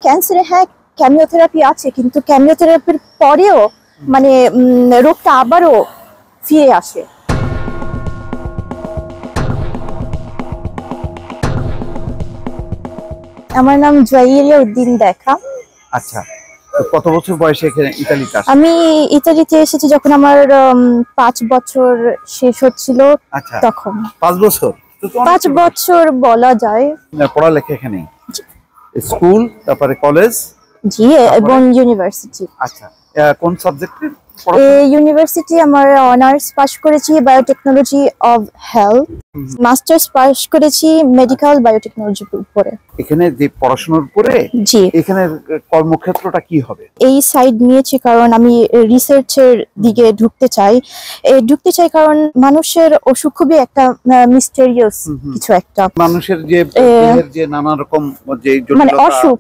ক্যান্সারে হ্যাঁ কেমিওথেরাপি আছে, কিন্তু কেমিওথেরাপির পরেও মানে রোগটা আবারও ফিরে আসে। আমার নাম জুয়াইরিয়া উদ্দিন দেখা। আচ্ছা, তো কত বছর বয়সে এখানে ইতালিতে আসলে? আমি ইতালিতে এসেছি যখন আমার 5 বছর শেষ হচ্ছিল। আচ্ছা, তখন 5 বছর। তো 5 বছর বলা যায়। পড়ালেখা এখানে স্কুল, তারপরে কলেজ, জি, এবং ইউনিভার্সিটি। আচ্ছা, কোন সাবজেক্টে? ইউনিভার্সিটি আমার অনার্স পাশ করেছি বায়োটেকনোলজি অফ হেলথ, মাস্টার্স পাশ করেছি মেডিকেল বায়োটেকনোলজির উপরে। এখানে যে পড়াশোনার উপরে জি, এখানে কর্মক্ষেত্রটা কি হবে? এই সাইড নিয়েছি কারণ আমি রিসার্চের দিকে ঢুকতে চাই কারণ মানুষের অসুখ খুবই একটা মিস্টেরিয়াস কিছু একটা। মানুষের যে দেহের যে নানা রকম যে মানে অসুখ,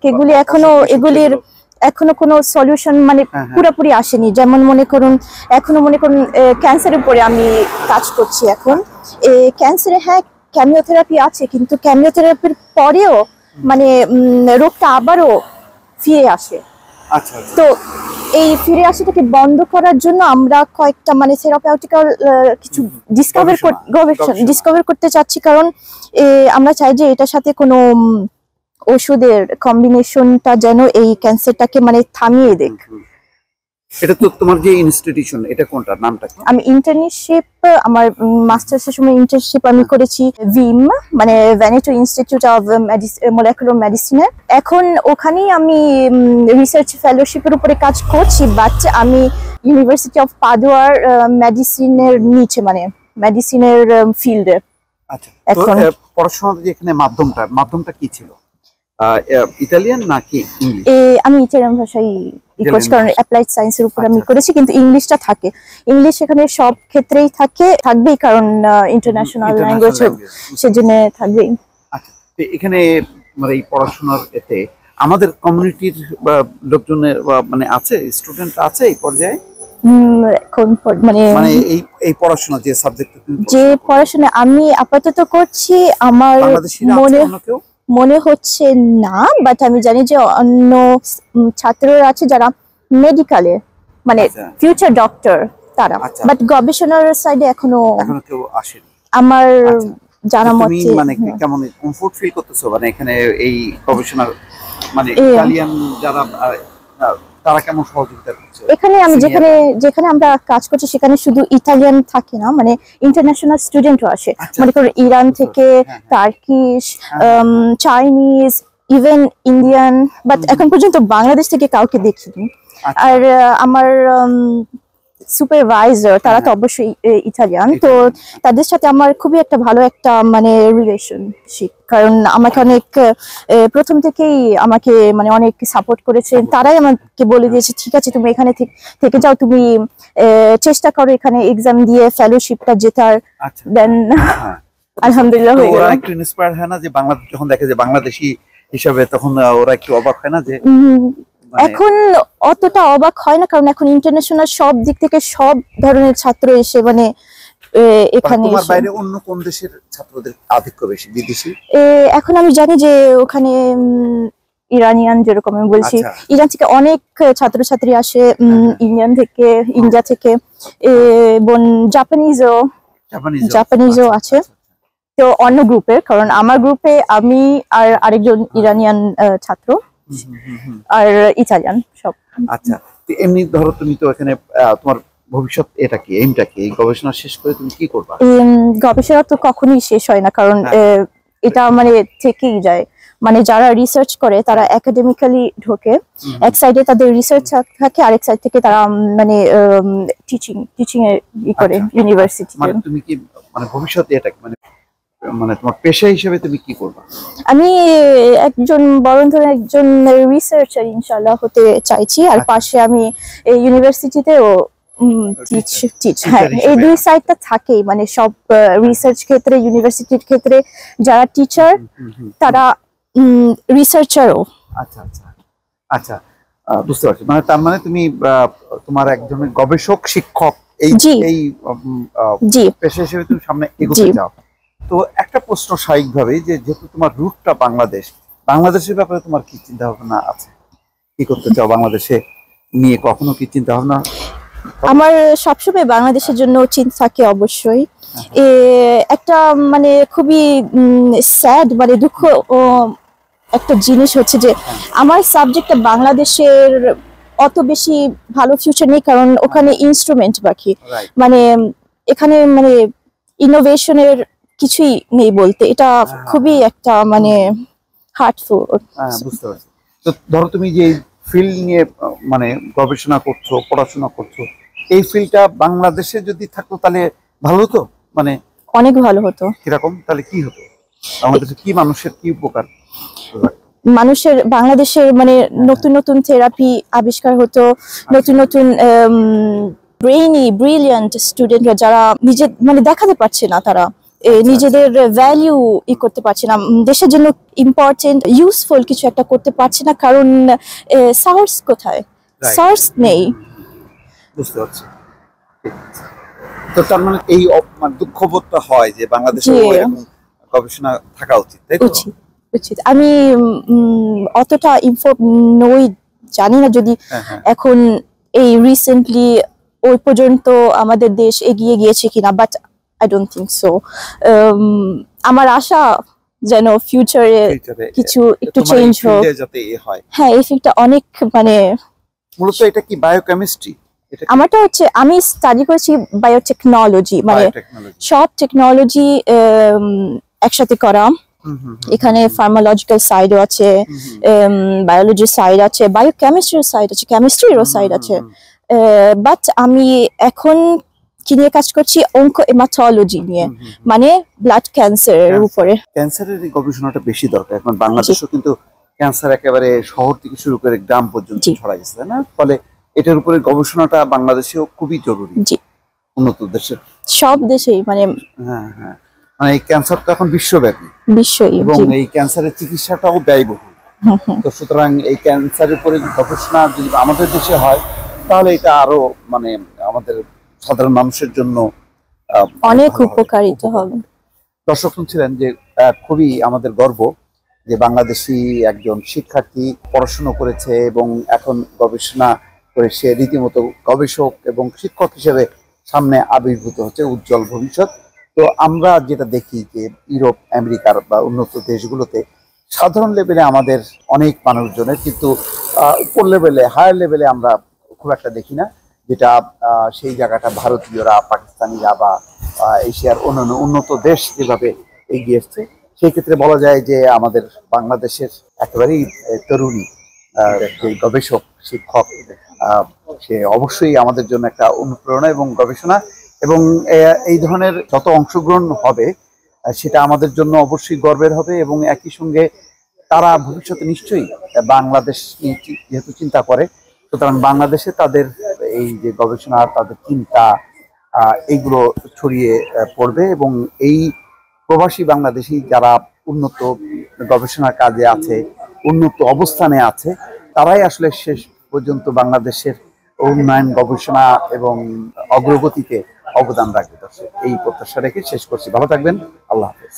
এগুলির এখনো কোনো সলিউশন মানে পুরোপুরি আসেনি। যেমন মনে করুন ক্যান্সারের উপরে আমি কাজ করছি এখন। ক্যান্সারে হ্যাঁ কেমিওথেরাপি আছে, কিন্তু কেমিওথেরাপির পরেও মানে রোগটা আবারও ফিরে আসে। আচ্ছা, তো এই ফিরে আসাটাকে বন্ধ করার জন্য আমরা কয়েকটা মানে থেরাপিউটিক্যাল কিছু ডিসকভার করতে চাচ্ছি, কারণ আমরা চাই যে এটার সাথে কোনো ওষুধের কম্বিনেশনটা যেন এই ক্যান্সারটাকে মানে থামিয়ে দেখ। এটা তো তোমার যে ইনস্টিটিউশন, এটা কোনটা, নামটা কি? আমি ইন্টার্নশিপ, আমার মাস্টার্সের সময় ইন্টার্নশিপ আমি করেছি ভিম মানে ভেনেটো ইনস্টিটিউট অফ মলিকুলার মেডিসিনে। এখন ওখানেই আমি রিসার্চ ফেলোশিপের উপরে কাজ করছি, বাট আমি ইউনিভার্সিটি অফ পাদুয়ার মেডিসিনের নিচে মানে মেডিসিনের ফিল্ডে। আচ্ছা, এখন পড়াশোনার যে এখানে মাধ্যমটা কি ছিল? ইতালিয়ান নাকি ইংলিশ? আমি ইটালিয়ান ভাষায় করছি কারণ অ্যাপ্লাইড সায়েন্সের উপর আমি করেছি, কিন্তু ইংলিশটা থাকে। ইংলিশ এখানে সব ক্ষেত্রেই থাকবেই কারণ ইন্টারন্যাশনাল ল্যাঙ্গুয়েজ, সেজন্য থাকবেই। আচ্ছা, এখানে মানে এই পড়াশোনার এতে আমাদের কমিউনিটির লোকজনের মানে আছে, স্টুডেন্ট আছে এই পর্যায়ে? মানে এই পড়াশোনা যে সাবজেক্ট, যে পড়াশোনা আমি আপাতত করছি, আমার মনে হচ্ছে না, বাট আমি জানি যে অন্য ছাত্ররা আছে যারা মেডিকেলে মানে ফিউচার ডক্টর তারা, বাট গবেষণার সাইডে এখনো কেউ আসেনি আমার জানা মতে। মানে কেমন কমফোর্ট ফিল করতেছো মানে এখানে এই গবেষণার মানে ইতালিয়ান যারা তারা কেমন সহযোগিতা করছে? এখানে আমি যেখানে আমরা কাজ করছি সেখানে শুধু ইতালিয়ান থাকে না, মানে ইন্টারন্যাশনাল স্টুডেন্টও আসে। মনে করো ইরান থেকে, Turkish, Chinese, even Indian, but এখন পর্যন্ত বাংলাদেশ থেকে কাউকে দেখিনি। আর আমার সুপারভাইজার তারা তো অবশ্যই ইতালিয়ান, তো তাদের সাথে আমার খুবই একটা ভালো একটা মানে রিলেশনশিপ, কারণ আমাকে অনেক প্রথম থেকেই আমাকে মানে অনেক সাপোর্ট করেছেন। তারাই আমাকে বলে দিয়েছে ঠিক আছে তুমি এখানে থেকে যাও, তুমি চেষ্টা করো এখানে এক্সাম দিয়ে ফেলোশিপটা জেতার। দেন আলহামদুলিল্লাহ হয়ে গেল। ওরা একটু ইন্সপায়ার হয় না যে বাংলাদেশ যখন দেখে যে বাংলাদেশি হিসাবে, তখন ওরা একটু অবাক হয় না যে? এখন অতটা অবাক হয় না, কারণ এখন ইন্টারন্যাশনাল সব দিক থেকে সব ধরনের ছাত্র এসে মানে এখানে। তোমার বাইরে অন্য কোন দেশের ছাত্রদের আধিক্য বেশি, বিদেশি? এখন আমি জানি যে ওখানে ইরানিয়ান, যেরকম আমি বলছি, ইরান থেকে অনেক ছাত্রছাত্রী আসে, ইন্ডিয়া থেকে এবং জাপানিজও আছে। তো অন্য গ্রুপের, কারণ আমার গ্রুপে আমি আর আরেকজন ইরানিয়ান ছাত্র আর ইতালিয়ান সব। আচ্ছা, এমনি ধরো তুমি তো এখানে তোমার ভবিষ্যৎ এটা কি, এইমটা কি, এই গবেষণা শেষ করে তুমি কি করবা? গবেষণা তো কখনোই শেষ হয় না, কারণ এটা মানে থেকেই যায়। মানে যারা রিসার্চ করে তারা একাডেমিক্যালি ঢোকে, এক সাইডে তাদের রিসার্চ থাকে, আরেক সাইড থেকে তারা মানে টিচিং এর করে ইউনিভার্সিটিতে। মানে তুমি কি মানে ভবিষ্যতে এটা মানে তোমার পেশা হিসেবে তুমি কি করবা? আমি বড় ধরনের একজন রিসার্চার ইনশাআল্লাহ হতে চাইছি, আর পাশে আমি এই ইউনিভার্সিটিতেও টিচ। হ্যাঁ, এই দুই সাইডটা থাকেই, মানে সব রিসার্চ ক্ষেত্রে, ইউনিভার্সিটির ক্ষেত্রে যারা টিচার তারা রিসার্চারও। আচ্ছা আচ্ছা আচ্ছা, বুঝতে পারছি। মানে তার মানে তুমি তোমার একজনের গবেষক শিক্ষক এই পেশা হিসেবে তুমি সামনে এগোতে চাও। তো একটা প্রশ্ন স্বাভাবিকভাবেই, যে যেহেতু তোমার রুটটা বাংলাদেশ, বাংলাদেশের ব্যাপারে তোমার কি চিন্তা ভাবনা আছে? কি করতে চাও বাংলাদেশে নিয়ে? কখনো কি চিন্তা ভাবনা? আমার সবসময় বাংলাদেশের জন্য চিন্তা থাকে অবশ্যই। এ একটা মানে খুবই স্যাড মানে দুঃখ ও একটা জিনিস হচ্ছে যে আমার সাবজেক্টটা বাংলাদেশের অত বেশি ভালো ফিউচার নেই, কারণ ওখানে ইনস্ট্রুমেন্ট বাকি, রাইট। মানে এখানে মানে ইনোভেশনের কিছুই নেই বলতে। এটা খুবই একটা মানে হার্টফুল। বুঝতে পারছি। তো ধরো তুমি যে ফিল্ড নিয়ে মানে গবেষণা করছো, পড়াশোনা করছো, এই ফিল্ডটা বাংলাদেশে যদি থাকতো তাহলে ভালো হতো? মানে অনেক ভালো হতো। কিরকম তাহলে কি হতো? বাংলাদেশে কি মানুষের কি উপকার? মানুষের বাংলাদেশের মানে নতুন নতুন থেরাপি আবিষ্কার হতো, নতুন নতুন ব্রিলিয়ান্ট স্টুডেন্টরা যারা নিজে মানে দেখাতে পারছে না, তারা নিজেদের ভ্যালিউ করতে পারছে না, দেশের জন্য ইম্পর্টেন্ট ইউজফুল কিছু একটা করতে পারছে না, কারণ সোর্স কোথায়? সোর্স নেই। বুঝতে পারছি। ঠিক আছে। তো তার মানে এই মানে দুঃখবোধটা হয় যে বাংলাদেশে জি। এরকম গবেষণা থাকা উচিত, তাই তো? উচিত, উচিত। আমি অতটা ইনফর্ম নই, জানি না যদি হ্যাঁ, হ্যাঁ। এখন এই রিসেন্টলি ওই পর্যন্ত আমাদের দেশ এগিয়ে গিয়েছে কিনা, but I don't think so. আমার আশা যেন ফিউচারে ফিউচারে কিছু একটু তোমার এই চেঞ্জ হোক। ফিল্ডে যাতে হয়। হ্যাঁ, এই ফিল্ডটা অনেক মানে মূলত এটা কি বায়োকেমিস্ট্রি? এটা আমারটা হচ্ছে আমি স্টাডি করেছি বায়োটেকনোলজি, মানে বায়োটেকনোলজি। সব টেকনোলজি একসাথে করা। এখানে ফার্মালজিক্যাল সাইডও আছে, বায়োলজি সাইড আছে, বায়োকেমিস্ট্রির সাইড আছে, কেমিস্ট্রিরও সাইড আছে। বাট আমি এখন কি নিয়ে কাজ করছি? অঙ্কো হেমাটোলজি নিয়ে, মানে ব্লাড ক্যান্সারের উপরে। ক্যান্সারের এই গবেষণাটা বেশি দরকার। এখন বাংলাদেশেও কিন্তু ক্যান্সার একেবারে শহর থেকে শুরু করে গ্রাম পর্যন্ত জি। ছড়া গেছে, তাই না? ফলে এটার উপরে গবেষণাটা বাংলাদেশেও খুবই জরুরি, জি, উন্নত দেশের। সব দেশেই মানে হ্যাঁ, হ্যাঁ। মানে এই ক্যান্সারটা এখন বিশ্বব্যাপী বিশ্বই। এবং জি। এই ক্যান্সারের চিকিৎসাটাও ব্যয়বহুল। তো সুতরাং এই ক্যান্সারের উপরে গবেষণা যদি আমাদের দেশে হয় তাহলে এটা আরো মানে আমাদের সাধারণ মানুষের জন্য অনেক ভালো হবে, উপকারিত উপকার হবে। দর্শক শুনছিলেন যে খুবই আমাদের গর্ব যে বাংলাদেশি একজন শিক্ষার্থী পড়াশুনো করেছে এবং এখন গবেষণা করে সে রীতিমতো গবেষক এবং শিক্ষক হিসেবে সামনে আবির্ভূত হচ্ছে উজ্জ্বল ভবিষ্যৎ। তো আমরা যেটা দেখি যে ইউরোপ আমেরিকার বা উন্নত দেশগুলোতে সাধারণ লেভেলে আমাদের অনেক মানুষজনের, কিন্তু উপর লেভেলে হায়ার লেভেলে আমরা খুব একটা দেখি না, যেটা সেই জায়গাটা ভারতীয়রা, পাকিস্তানিরা বা এশিয়ার অন্যান্য উন্নত দেশ যেভাবে এগিয়ে এসছে, সেই ক্ষেত্রে বলা যায় যে আমাদের বাংলাদেশের একেবারেই তরুণী যে গবেষক শিক্ষক, সে অবশ্যই আমাদের জন্য একটা অনুপ্রেরণা এবং গবেষণা, এবং এই ধরনের যত অংশগ্রহণ হবে সেটা আমাদের জন্য অবশ্যই গর্বের হবে। এবং একই সঙ্গে তারা ভবিষ্যতে নিশ্চয়ই বাংলাদেশ নিয়ে যেহেতু চিন্তা করে, সুতরাং বাংলাদেশে তাদের এই যে গবেষণা, তাদের চিন্তা, এইগুলো ছড়িয়ে পড়বে এবং এই প্রবাসী বাংলাদেশি যারা উন্নত গবেষণার কাজে আছে, উন্নত অবস্থানে আছে, তারাই আসলে শেষ পর্যন্ত বাংলাদেশের উন্নয়ন, গবেষণা এবং অগ্রগতিতে অবদান রাখবে। দর্শক, এই প্রত্যাশা রেখে শেষ করছি। ভালো থাকবেন। আল্লাহ হাফেজ।